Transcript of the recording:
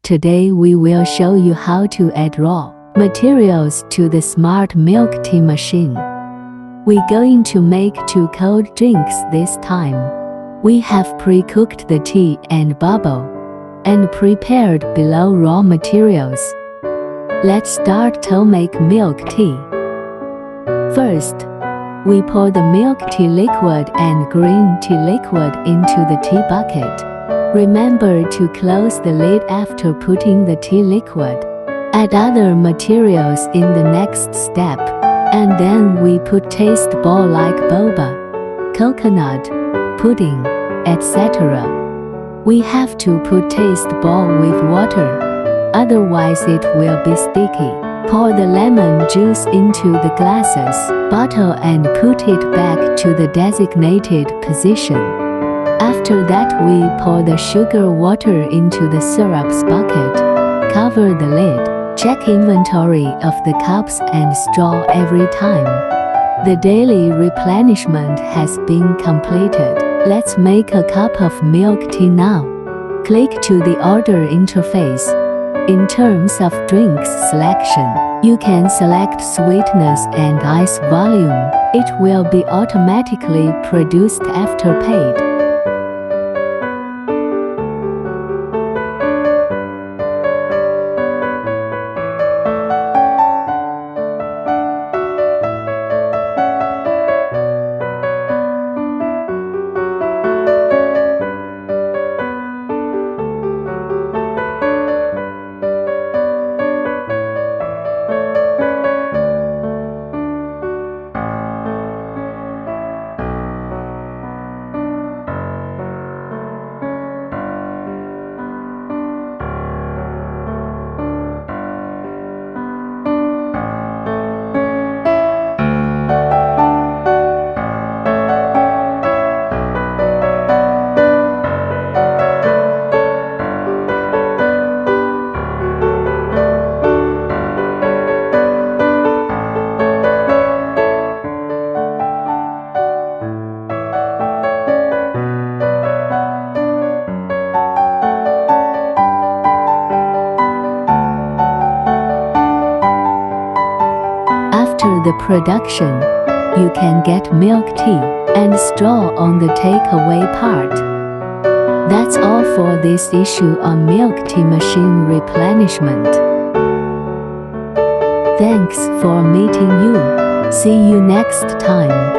Today we will show you how to add raw materials to the smart milk tea machine. We're going to make 2 cold drinks this time. We have pre-cooked the tea and bubble and prepared below raw materials. Let's start to make milk tea. First, we pour the milk tea liquid and green tea liquid into the tea bucket. Remember to close the lid after putting the tea liquid. Add other materials in the next step, and then we put taste ball like boba, coconut, pudding, etc. We have to put taste ball with water, otherwise it will be sticky. Pour the lemon juice into the glasses, bottle and put it back to the designated position. After that we pour the sugar water into the syrups bucket. Cover the lid. Check inventory of the cups and straw every time. The daily replenishment has been completed. Let's make a cup of milk tea now. Click to the order interface. In terms of drinks selection, you can select sweetness and ice volume. It will be automatically produced after paid. After the production, you can get milk tea and straw on the takeaway part. That's all for this issue on milk tea machine replenishment. Thanks for meeting you. See you next time.